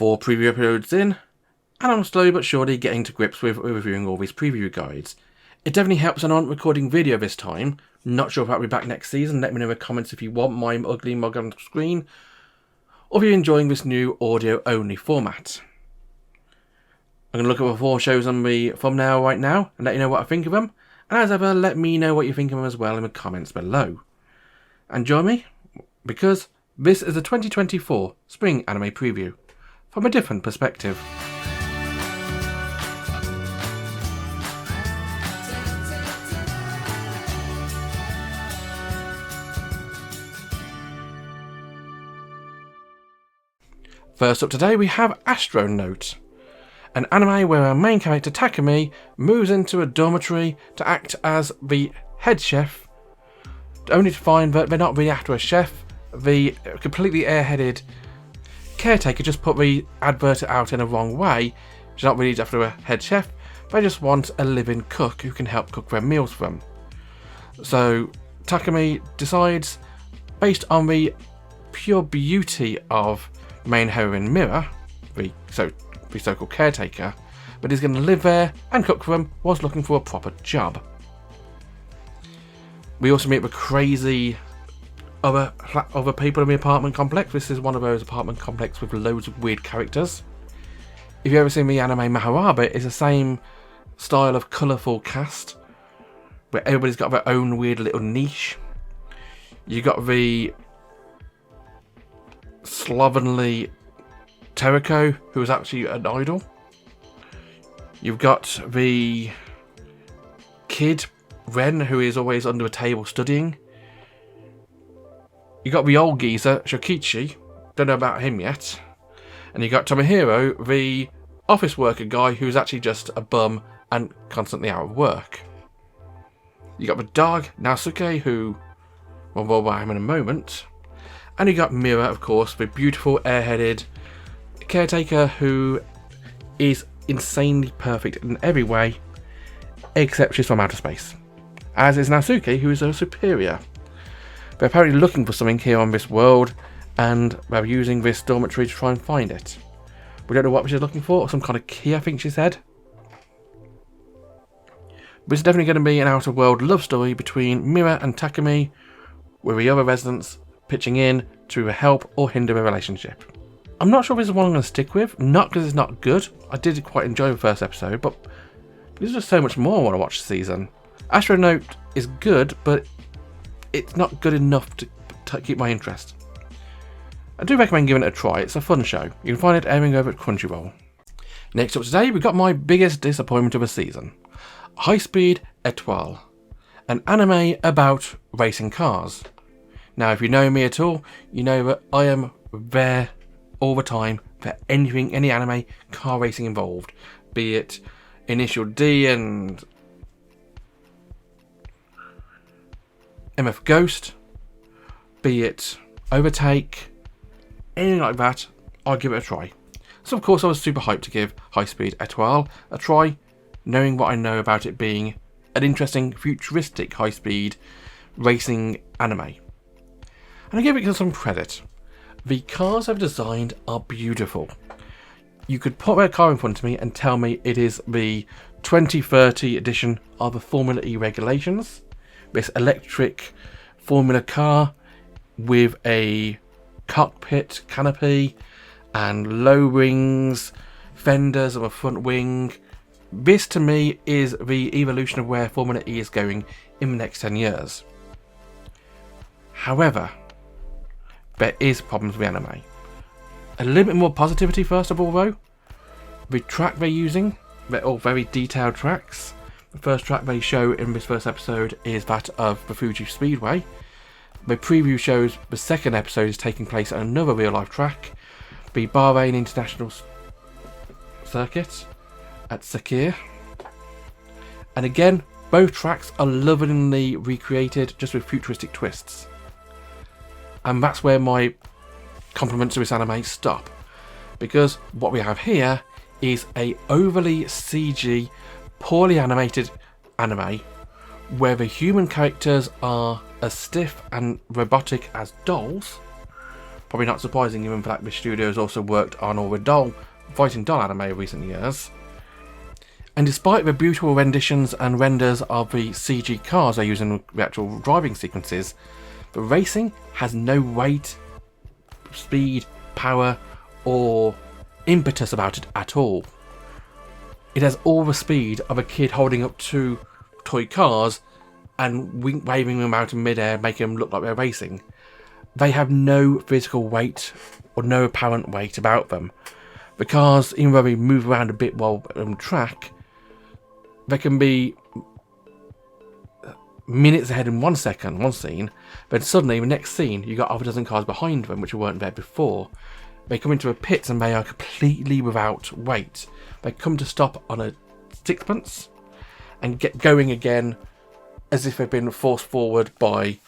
4 preview episodes in, and I'm slowly but surely getting to grips with reviewing all these preview guides. It definitely helps I'm not recording video this time. Not sure if I'll be back next season. Let me know in the comments if you want my ugly mug on the screen, or if you're enjoying this new audio only format. I'm going to look at the 4 shows on the thumbnail right now and let you know what I think of them. And as ever, let me know what you think of them as well in the comments below. And join me, because this is the 2024 Spring Anime Preview, from a different perspective. First up today we have Astro Note, an anime where our main character Takumi moves into a dormitory to act as the head chef, only to find that they're not really after a chef. The completely airheaded caretaker just put the advert out in a wrong way. She's not really after a head chef, they just want a live-in cook who can help cook their meals for them. So Takumi decides, based on the pure beauty of main heroine Mira, the so-called caretaker, but he's going to live there and cook for them whilst looking for a proper job. We also meet the crazy other people in the apartment complex. This is one of those apartment complexes with loads of weird characters. If you've ever seen the anime Maharabe, it's the same style of colourful cast, where everybody's got their own weird little niche. You got the slovenly Teriko, who is actually an idol. You've got the kid Ren, who is always under a table studying. You got the old geezer Shokichi, don't know about him yet. And you got Tomohiro, the office worker guy who's actually just a bum and constantly out of work. You got the dog Naosuke, who we'll roll by him in a moment. And you got Mira, of course, the beautiful airheaded caretaker who is insanely perfect in every way, except she's from outer space. As is Naosuke, who is her superior. They're apparently looking for something here on this world, and they're using this dormitory to try and find it. We don't know what she's looking for, some kind of key, I think she said. This is definitely going to be an outer world love story between Mira and Takumi, with the other residents pitching in to help or hinder a relationship. I'm not sure if this is one I'm going to stick with, not because it's not good. I did quite enjoy the first episode, but there's just so much more I want to watch this season. Astro Note is good, but it's not good enough to keep my interest. I do recommend giving it a try. It's a fun show. You can find it airing over at Crunchyroll. Next up today, we've got my biggest disappointment of the season. HIGHSPEED Étoile, an anime about racing cars. Now, if you know me at all, you know that I am there all the time for anything, any anime car racing involved. Be it Initial D and MF Ghost, be it Overtake, anything like that, I'll give it a try. So of course I was super hyped to give HIGHSPEED Étoile a try, knowing what I know about it being an interesting, futuristic high-speed racing anime. And I give it some credit. The cars I've designed are beautiful. You could put a car in front of me and tell me it is the 2030 edition of the Formula E regulations. This electric Formula car with a cockpit canopy and low rings, fenders of a front wing. This to me is the evolution of where Formula E is going in the next 10 years. However, there is problems with the anime. A little bit more positivity first of all though. The track they're using, they're all very detailed tracks. The first track they show in this first episode is that of the Fuji Speedway. The preview shows the second episode is taking place on another real life track, the Bahrain International Circuit at Sakir. And again, both tracks are lovingly recreated just with futuristic twists. And that's where my compliments to this anime stop. Because what we have here is a overly CG, poorly animated anime where the human characters are as stiff and robotic as dolls, Probably not surprising given that this studio has also worked on all the fighting doll anime of recent years. And despite the beautiful renditions and renders of the CG cars they use in the actual driving sequences, the racing has no weight, speed, power, or impetus about it at all. It has all the speed of a kid holding up two toy cars and waving them out in midair, making them look like they're racing. They have no physical weight or no apparent weight about them. The cars, even though they move around a bit while on track, they can be minutes ahead in 1 second, one scene, but suddenly the next scene you got half a dozen cars behind them which weren't there before. They come into a pit and they are completely without weight. They come to stop on a sixpence and get going again as if they've been forced forward by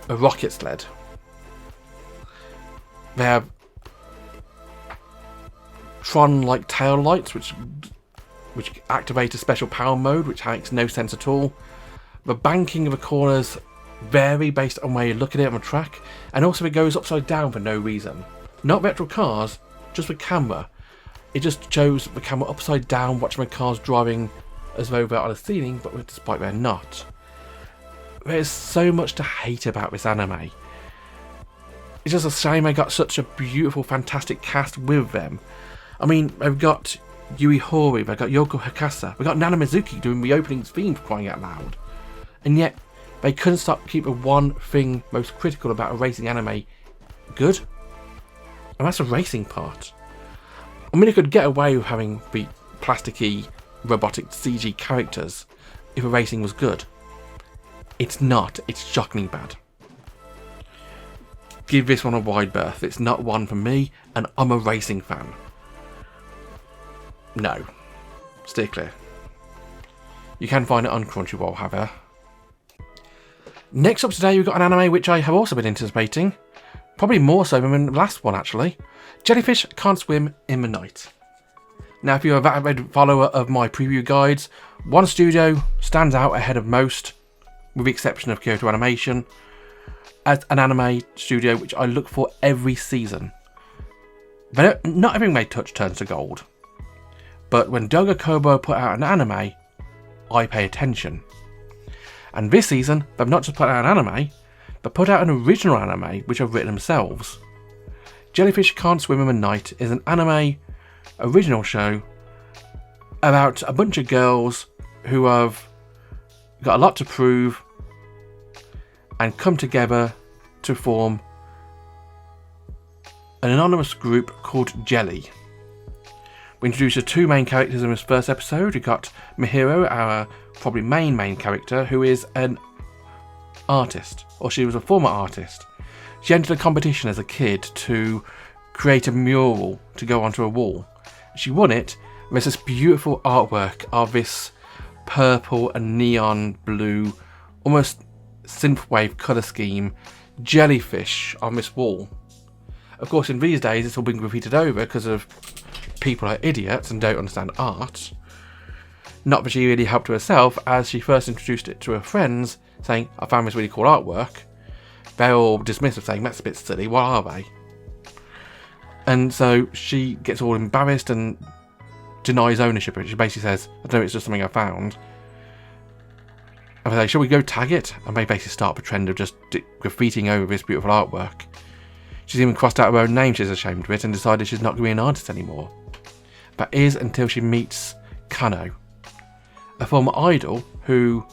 a rocket sled. They have Tron-like tail lights which activate a special power mode which makes no sense at all. The banking of the corners vary based on where you look at it on the track, and also it goes upside down for no reason. Not the actual cars, just the camera. It just shows the camera upside down watching the cars driving as though they're on a ceiling, but despite they're not. There's so much to hate about this anime. It's just a shame they got such a beautiful, fantastic cast with them. I mean, they've got Yui Horii, they've got Yoko Hakasa, they've got Nana Mizuki doing the opening theme for crying out loud. And yet, they couldn't keep the one thing most critical about a racing anime good. And that's the racing part. I mean, they could get away with having the plasticky, robotic CG characters if the racing was good. It's not. It's shockingly bad. Give this one a wide berth. It's not one for me, and I'm a racing fan. No. Steer clear. You can find it on Crunchyroll, however. Next up today, we've got an anime which I have also been anticipating. Probably more so than the last one, actually. Jellyfish Can't Swim in the Night. Now, if you're a avid follower of my preview guides, one studio stands out ahead of most, with the exception of Kyoto Animation, as an anime studio which I look for every season. Not everything they touch turns to gold. But when Doga Kobo put out an anime, I pay attention. And this season, they've not just put out an anime, but put out an original anime which have written themselves. Jellyfish Can't Swim in the Night is an anime original show about a bunch of girls who have got a lot to prove and come together to form an anonymous group called Jelly. We introduced the two main characters in this first episode. We got Mihiro, our probably main character, who is an artist, or she was a former artist. She entered a competition as a kid to create a mural to go onto a wall. She won it. There's this beautiful artwork of this purple and neon blue, almost synthwave colour scheme, jellyfish on this wall. Of course, in these days, it's all been graffitied over because of people are idiots and don't understand art. Not that she really helped herself, as she first introduced it to her friends, saying, I found this really cool artwork. They're all dismissive, saying, that's a bit silly, what are they? And so she gets all embarrassed and denies ownership of it. She basically says, I don't know, it's just something I found. And they say, shall we go tag it? And they basically start the trend of just graffitiing over this beautiful artwork. She's even crossed out her own name, she's ashamed of it, and decided she's not going to be an artist anymore. That is until she meets Kano, a former idol who,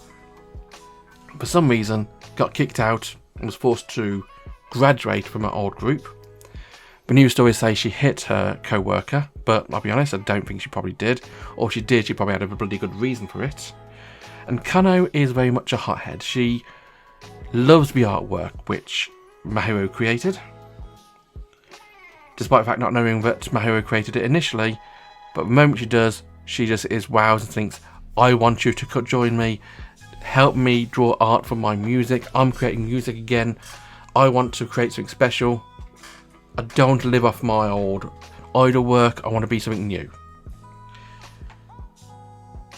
for some reason, got kicked out and was forced to graduate from her old group. The news stories say she hit her co-worker, but I'll be honest, I don't think she probably did. Or if she did, she probably had a bloody good reason for it. And Kano is very much a hothead. She loves the artwork which Mahiro created, despite the fact not knowing that Mahiro created it initially. But the moment she does, she just is wowed and thinks, I want you to join me, help me draw art from my music, I'm creating music again, I want to create something special, I don't want to live off my old idol work, I want to be something new.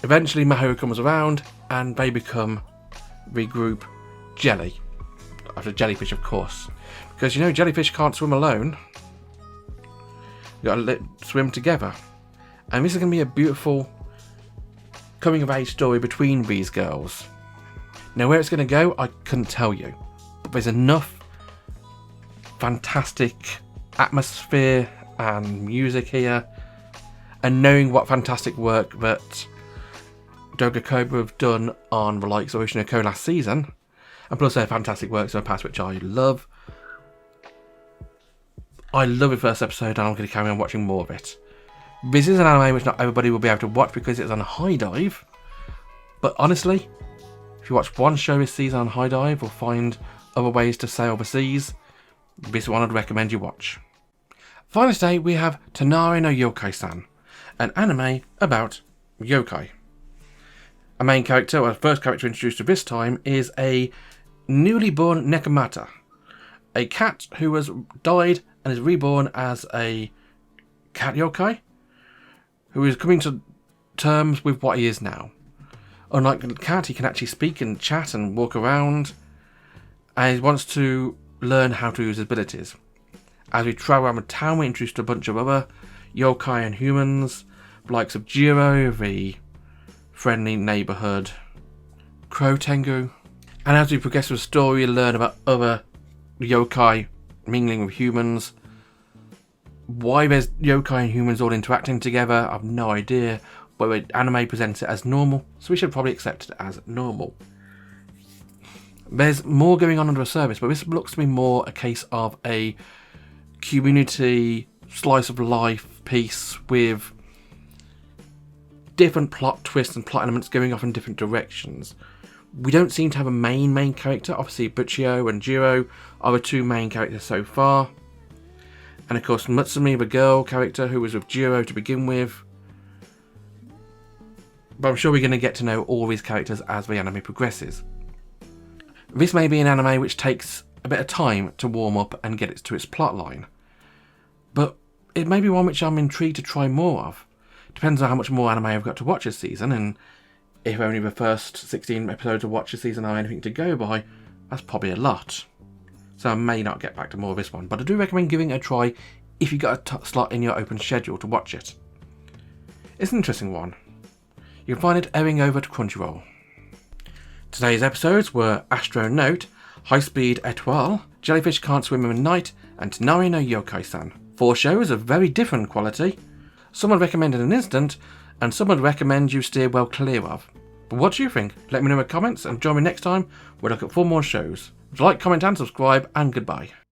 Eventually Mahiro comes around and they become the group Jelly, after Jellyfish of course, Because you know jellyfish can't swim alone. You gotta swim together. And this is going to be a beautiful coming of age story between these girls. Now where it's going to go, I couldn't tell you. But there's enough fantastic atmosphere and music here. And knowing what fantastic work that Doga Cobra have done on the likes of Oshinoko last season. And plus their fantastic works in the past, which I love. I love the first episode and I'm going to carry on watching more of it. This is an anime which not everybody will be able to watch because it's on High Dive. But honestly, if you watch one show this season on High Dive or find other ways to sail overseas, this one I'd recommend you watch. Finally today we have Tonari no Yokai-san, an anime about yokai. A main character, or the first character introduced at this time, is a newly born Nekomata, a cat who has died and is reborn as a cat yokai, who is coming to terms with what he is now. Unlike the cat, he can actually speak and chat and walk around, and he wants to learn how to use his abilities. As we travel around the town, we're introduced to a bunch of other yokai and humans, the likes of Jiro, the friendly neighbourhood Crow Tengu. And as we progress through the story, we learn about other yokai mingling with humans. Why there's yokai and humans all interacting together, I've no idea, but the anime presents it as normal, so we should probably accept it as normal. There's more going on under the surface, but this looks to me more a case of a community slice of life piece with different plot twists and plot elements going off in different directions. We don't seem to have a main character. Obviously Buchio and Jiro are the two main characters so far. And of course Mutsumi, the girl character who was with Jiro to begin with. But I'm sure we're going to get to know all these characters as the anime progresses. This may be an anime which takes a bit of time to warm up and get it to its plot line. But it may be one which I'm intrigued to try more of. Depends on how much more anime I've got to watch this season, and if only the first 16 episodes of watch this season are anything to go by, that's probably a lot. So I may not get back to more of this one, but I do recommend giving it a try if you've got a slot in your open schedule to watch it. It's an interesting one. You can find it airing over to Crunchyroll. Today's episodes were Astro Note, HIGHSPEED Étoile, Jellyfish Can't Swim in the Night, and Tonari no Yokai-san. 4 shows of very different quality. Some I'd recommend in an instant, and some I'd recommend you steer well clear of. But what do you think? Let me know in the comments, and join me next time we'll look at 4 more shows. Like, comment and subscribe, and goodbye.